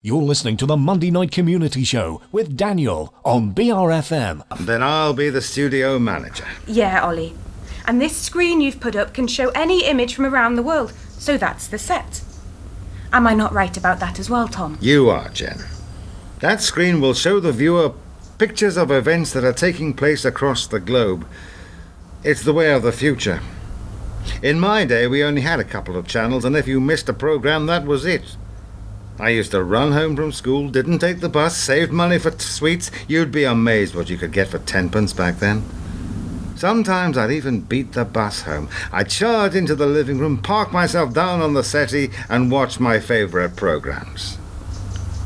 You're listening to the Monday Night Community Show with Daniel on BRFM. Then I'll be the studio manager. Yeah, Ollie. And this screen you've put up can show any image from around the world, so that's the set. Am I not right about that as well, Tom? You are, Jen. That screen will show the viewer pictures of events that are taking place across the globe. It's the way of the future. In my day, we only had a couple of channels, and if you missed a program, that was it. I used to run home from school, didn't take the bus, saved money for sweets. You'd be amazed what you could get for 10p back then. Sometimes I'd even beat the bus home. I'd charge into the living room, park myself down on the settee, and watch my favourite programs.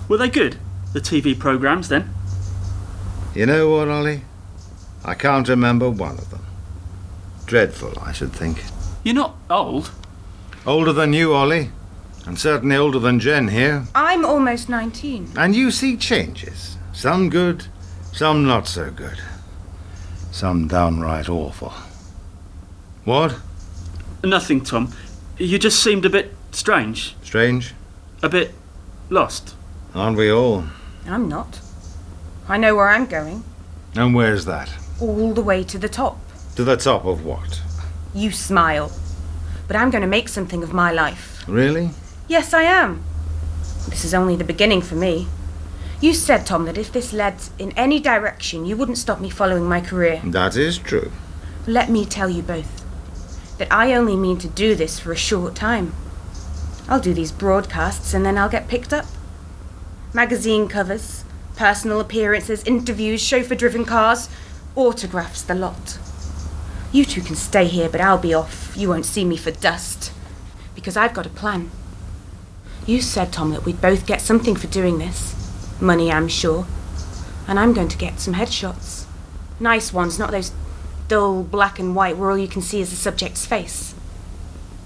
Were they good, the TV programmes, then? You know what, Ollie? I can't remember one of them. Dreadful, I should think. You're not old. Older than you, Ollie. And certainly older than Jen here. I'm almost 19. And you see changes. Some good, some not so good. Some downright awful. What? Nothing, Tom. You just seemed a bit strange. Strange? A bit lost. Aren't we all? I'm not. I know where I'm going. And where's that? All the way to the top. To the top of what? You smile. But I'm going to make something of my life. Really? Yes, I am. This is only the beginning for me. You said, Tom, that if this led in any direction, you wouldn't stop me following my career. That is true. Let me tell you both that I only mean to do this for a short time. I'll do these broadcasts and then I'll get picked up. Magazine covers, personal appearances, interviews, chauffeur-driven cars, autographs, the lot. You two can stay here, but I'll be off. You won't see me for dust. Because I've got a plan. You said, Tom, that we'd both get something for doing this. Money, I'm sure. And I'm going to get some headshots. Nice ones, not those dull black and white where all you can see is the subject's face.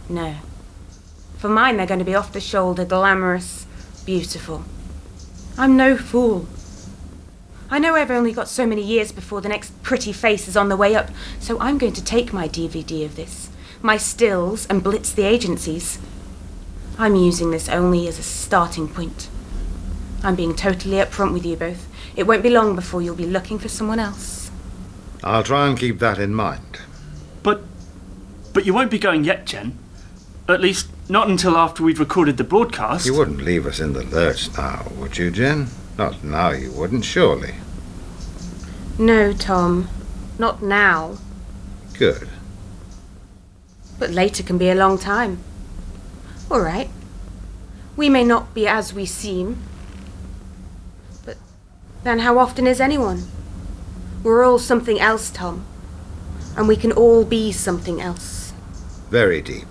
No. For mine, they're going to be off the shoulder, glamorous, beautiful. I'm no fool. I know I've only got so many years before the next pretty face is on the way up, so I'm going to take my DVD of this, my stills, and blitz the agencies. I'm using this only as a starting point. I'm being totally upfront with you both. It won't be long before you'll be looking for someone else. I'll try and keep that in mind. But you won't be going yet, Jen. At least, not until after we'd recorded the broadcast. You wouldn't leave us in the lurch now, would you, Jen? Not now, you wouldn't, surely. No, Tom. Not now. Good. But later can be a long time. All right. We may not be as we seem. But then how often is anyone? We're all something else, Tom. And we can all be something else. Very deep.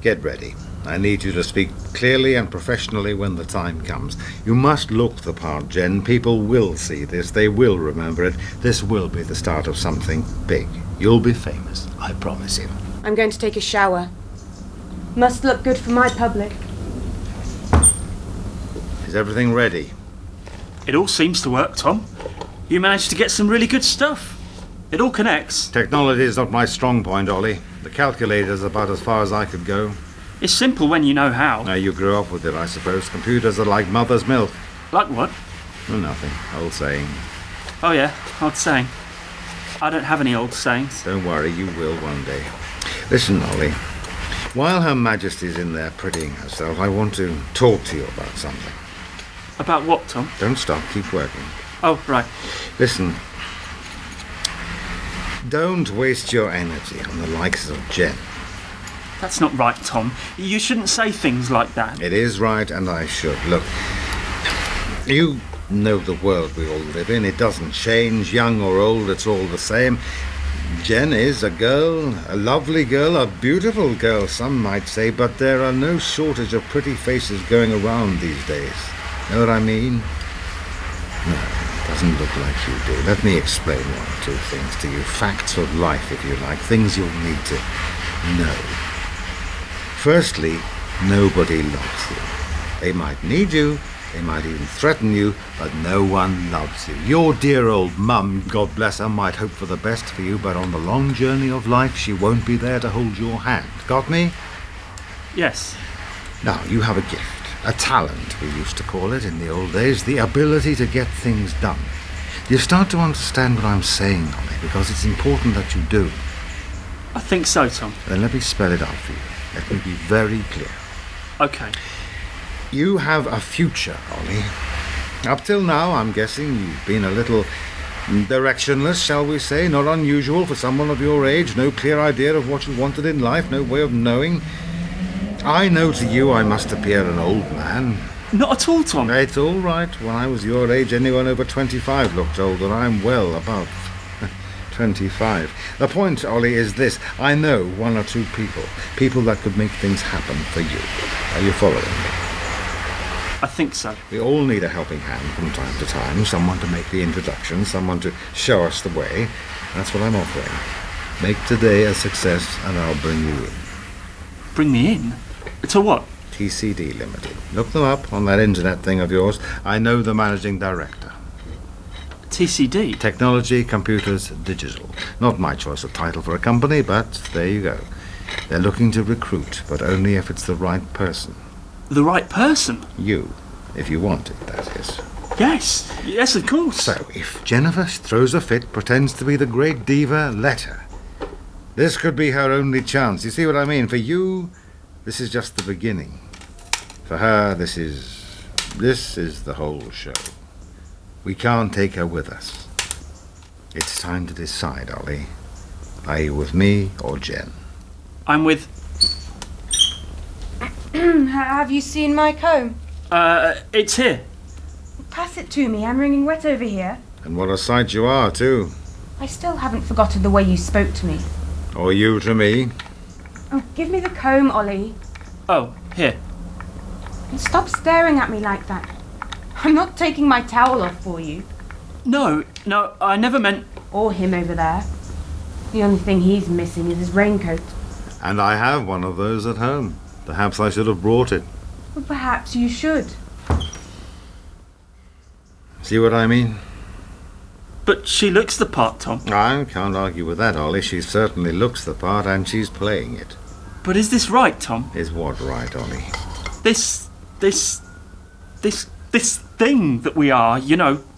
Get ready. I need you to speak clearly and professionally when the time comes. You must look the part, Jen. People will see this. They will remember it. This will be the start of something big. You'll be famous, I promise you. I'm going to take a shower. Must look good for my public. Is everything ready? It all seems to work, Tom. You managed to get some really good stuff. It all connects. Technology is not my strong point, Ollie. The calculator's about as far as I could go. It's simple when you know how. Now, you grew up with it, I suppose. Computers are like mother's milk. Like what? Well, nothing. Old saying. Oh yeah, old saying. I don't have any old sayings. Don't worry, you will one day. Listen, Ollie. While Her Majesty's in there prettying herself, I want to talk to you about something. About what, Tom? Don't stop, keep working. Oh, right. Listen. Don't waste your energy on the likes of Jen. That's not right, Tom. You shouldn't say things like that. It is right, and I should. Look, you know the world we all live in. It doesn't change, young or old, it's all the same. Jen is a girl, a lovely girl, a beautiful girl, some might say, but there are no shortage of pretty faces going around these days. Know what I mean? No, it doesn't look like you do. Let me explain one or two things to you. Facts of life, if you like. Things you'll need to know. Firstly, nobody loves you. They might need you, they might even threaten you, but no one loves you. Your dear old mum, God bless her, might hope for the best for you, but on the long journey of life, she won't be there to hold your hand. Got me? Yes. Now, you have a gift. a talent, we used to call it in the old days, the ability to get things done. You start to understand what I'm saying, Ollie, because it's important that you do. I think so, Tom. Then let me spell it out for you. Let me be very clear. Okay. You have a future, Ollie. Up till now, I'm guessing you've been a little directionless, shall we say, not unusual for someone of your age, no clear idea of what you wanted in life, no way of knowing. I know to you I must appear an old man. Not at all, Tom. It's all right. When I was your age, anyone over 25 looked old, and I'm well above 25. The point, Ollie, is this. I know one or two people that could make things happen for you. Are you following me? I think so. We all need a helping hand from time to time, someone to make the introduction, someone to show us the way. That's what I'm offering. Make today a success, and I'll bring you in. Bring me in? To what? TCD Limited. Look them up on that internet thing of yours. I know the managing director. TCD? Technology, computers, digital. Not my choice of title for a company, but there you go. They're looking to recruit, but only if it's the right person. The right person? You, if you want it, that is. Yes. Yes, of course. So, if Jennifer throws a fit, pretends to be the great diva, let her. This could be her only chance. You see what I mean? For you, this is just the beginning. For her, this is the whole show. We can't take her with us. It's time to decide, Ollie. Are you with me or Jen? I'm with... Have you seen my comb? It's here. Pass it to me. I'm wringing wet over here. And what a sight you are, too. I still haven't forgotten the way you spoke to me. Or you to me. Oh, give me the comb, Ollie. Oh, here. And stop staring at me like that. I'm not taking my towel off for you. No, I never meant... Or him over there. The only thing he's missing is his raincoat. And I have one of those at home. Perhaps I should have brought it. Well, perhaps you should. See what I mean? But she looks the part, Tom. I can't argue with that, Ollie. She certainly looks the part, and she's playing it. But is this right, Tom? Is what right, Ollie? This thing that we are,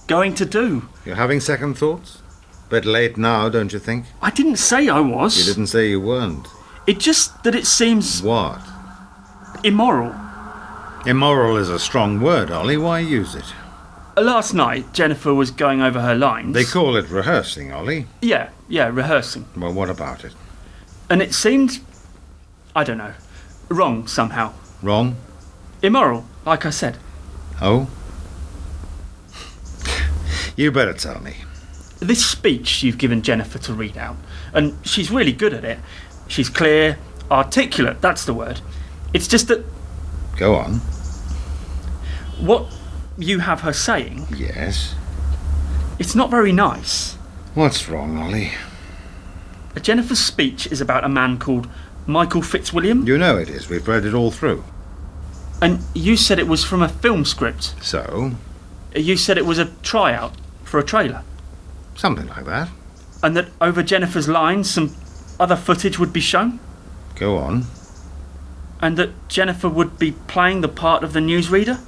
going to do. You're having second thoughts? Bit late now, don't you think? I didn't say I was. You didn't say you weren't. It just that it seems What? immoral. Immoral is a strong word, Ollie. Why use it? Last night, Jennifer was going over her lines. They call it rehearsing, Ollie. Yeah, rehearsing. Well, what about it? And it seemed, I don't know, wrong somehow. Wrong? Immoral, like I said. Oh? You better tell me. This speech you've given Jennifer to read out, and she's really good at it. She's clear, articulate, that's the word. It's just that Go on. what you have her saying, Yes? it's not very nice. What's wrong, Ollie? Jennifer's speech is about a man called Michael Fitzwilliam, You know it is. We've read it all through. and you said it was from a film script. So? You said it was a tryout for a trailer, Something like that. and that over Jennifer's lines some other footage would be shown, Go on. and that Jennifer would be playing the part of the newsreader,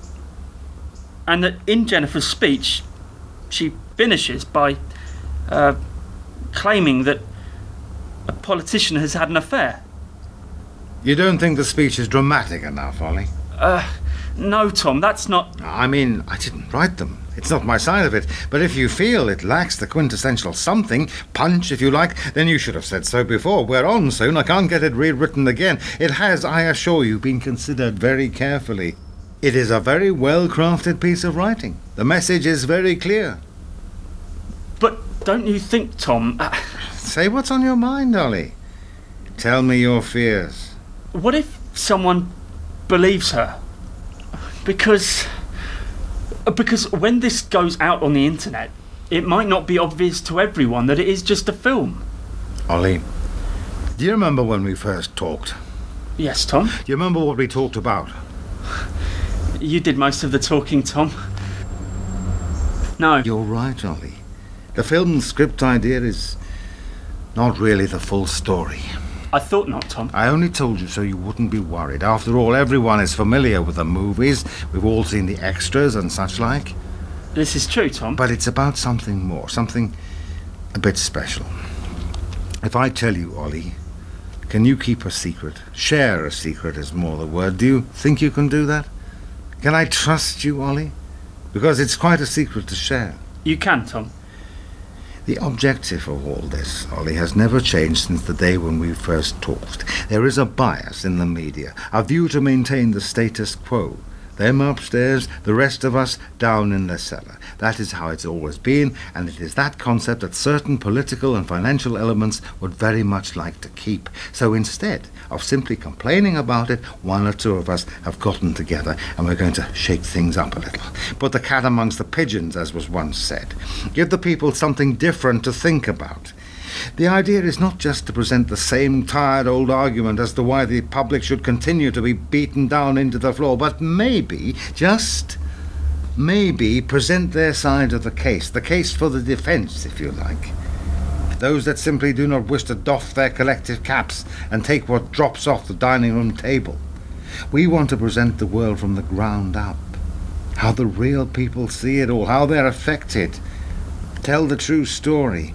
and that in Jennifer's speech she finishes by claiming that a politician has had an affair. You don't think the speech is dramatic enough, Ollie? No, Tom, that's not... I mean, I didn't write them. It's not my side of it. But if you feel it lacks the quintessential something, punch if you like, then you should have said so before. We're on soon. I can't get it rewritten again. It has, I assure you, been considered very carefully. It is a very well-crafted piece of writing. The message is very clear. But don't you think, Tom... Say what's on your mind, Ollie. Tell me your fears. what if someone believes her? Because when this goes out on the internet, it might not be obvious to everyone that it is just a film. Ollie, do you remember when we first talked? Yes, Tom? Do you remember what we talked about? You did most of the talking, Tom. No. You're right, Ollie. The film script idea is not really the full story. I thought not, Tom. I only told you so you wouldn't be worried. After all, everyone is familiar with the movies. We've all seen the extras and such like. This is true, Tom. But it's about something more, something a bit special. If I tell you, Ollie, can you keep a secret? Share a secret is more the word. Do you think you can do that? Can I trust you, Ollie? Because it's quite a secret to share. You can, Tom. The objective of all this, Ollie, has never changed since the day when we first talked. There is a bias in the media, a view to maintain the status quo. Them upstairs, the rest of us down in the cellar. That is how it's always been, and it is that concept that certain political and financial elements would very much like to keep. So instead of simply complaining about it, one or two of us have gotten together and we're going to shake things up a little. Put the cat amongst the pigeons, as was once said. Give the people something different to think about. The idea is not just to present the same tired old argument as to why the public should continue to be beaten down into the floor, but maybe, just maybe, present their side of the case for the defence, if you like. Those that simply do not wish to doff their collective caps and take what drops off the dining room table. We want to present the world from the ground up. How the real people see it all, how they're affected. Tell the true story.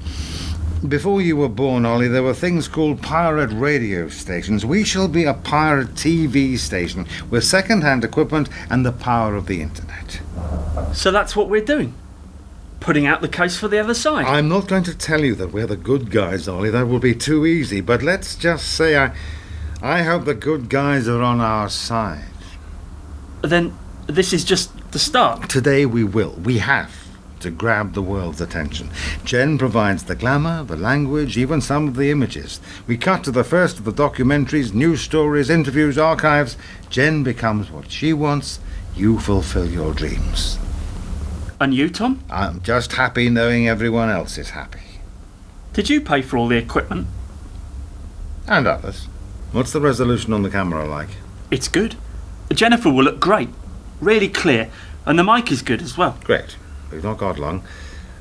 Before you were born, Ollie, there were things called pirate radio stations. We shall be a pirate TV station with second-hand equipment and the power of the internet. So that's what we're doing? Putting out the case for the other side? I'm not going to tell you that we're the good guys, Ollie. That will be too easy. But let's just say I hope the good guys are on our side. Then this is just the start. Today we have to grab the world's attention. Jen provides the glamour, the language, even some of the images. We cut to the first of the documentaries, news stories, interviews, archives. Jen becomes what she wants. You fulfill your dreams. And you, Tom? I'm just happy knowing everyone else is happy. Did you pay for all the equipment? And others. What's the resolution on the camera like? It's good. Jennifer will look great. Really clear. And the mic is good as well. Great. We've not got long.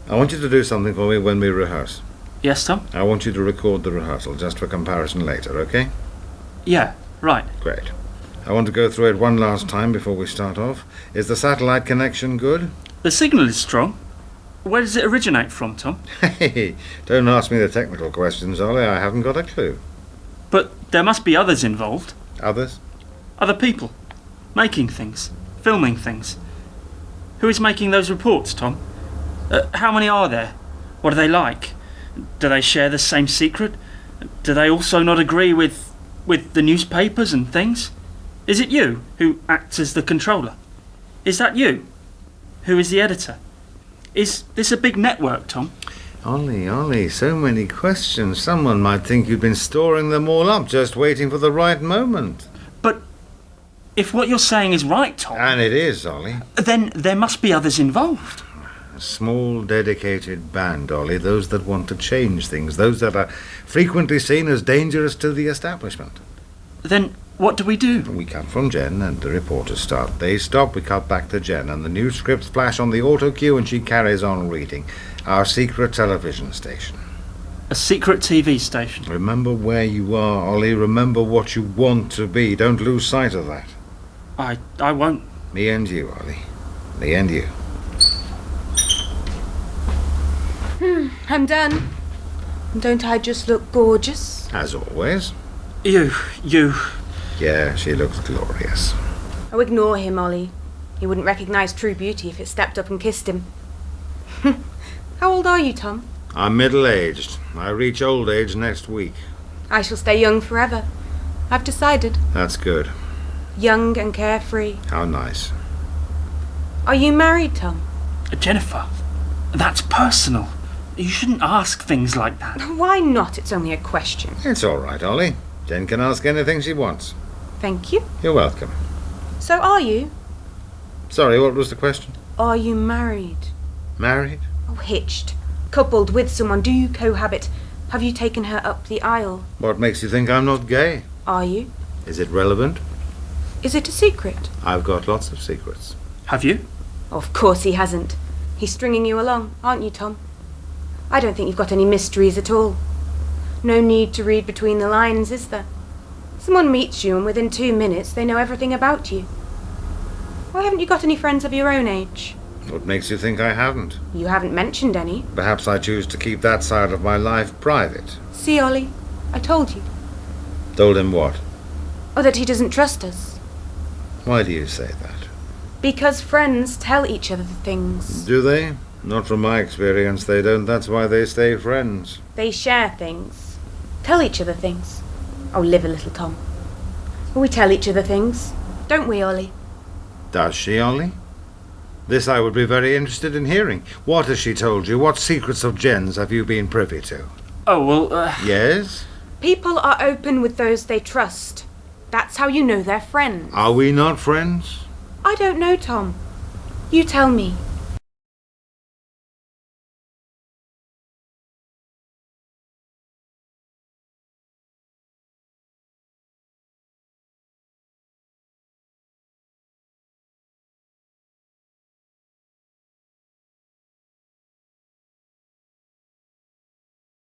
I want you to do something for me when we rehearse. Yes, Tom? I want you to record the rehearsal, just for comparison later, okay? Yeah, right. Great. I want to go through it one last time before we start off. Is the satellite connection good? The signal is strong. Where does it originate from, Tom? Hey, don't ask me the technical questions, Ollie. I haven't got a clue. But there must be others involved. Others? Other people. Making things. Filming things. Who is making those reports, Tom? How many are there? What are they like? Do they share the same secret? Do they also not agree with the newspapers and things? Is it you who acts as the controller? Is that you who is the editor? Is this a big network, Tom? Ollie, so many questions. Someone might think you've been storing them all up, just waiting for the right moment. But if what you're saying is right, Tom... And it is, Ollie. Then there must be others involved. A small, dedicated band, Ollie. Those that want to change things. Those that are frequently seen as dangerous to the establishment. Then what do we do? We cut from Jen and the reporters start. They stop, we cut back to Jen, and the news scripts flash on the auto cue and she carries on reading. Our secret television station. A secret TV station. Remember where you are, Ollie. Remember what you want to be. Don't lose sight of that. I won't. Me and you, Ollie. Me and you. I'm done. Don't I just look gorgeous? As always. You. Yeah, she looks glorious. Oh, ignore him, Ollie. He wouldn't recognise true beauty if it stepped up and kissed him. How old are you, Tom? I'm middle-aged. I reach old age next week. I shall stay young forever. I've decided. That's good. Young and carefree. How nice. Are you married, Tom? Jennifer, that's personal. You shouldn't ask things like that. Why not? It's only a question. It's all right, Ollie. Jen can ask anything she wants. Thank you. You're welcome. So are you? Sorry, what was the question? Are you married? Married? Oh, hitched. Coupled with someone. Do you cohabit? Have you taken her up the aisle? What makes you think I'm not gay? Are you? Is it relevant? Is it a secret? I've got lots of secrets. Have you? Of course he hasn't. He's stringing you along, aren't you, Tom? I don't think you've got any mysteries at all. No need to read between the lines, is there? Someone meets you and within 2 minutes they know everything about you. Why haven't you got any friends of your own age? What makes you think I haven't? You haven't mentioned any. Perhaps I choose to keep that side of my life private. See, Ollie, I told you. Told him what? Oh, that he doesn't trust us. Why do you say that? Because friends tell each other things. Do they? Not from my experience, they don't. That's why they stay friends. They share things. Tell each other things. Oh, live a little, Tom. We tell each other things, don't we, Ollie? Does she, Ollie? This I would be very interested in hearing. What has she told you? What secrets of Jen's have you been privy to? Oh, well, Yes? People are open with those they trust. That's how you know they're friends. Are we not friends? I don't know, Tom. You tell me.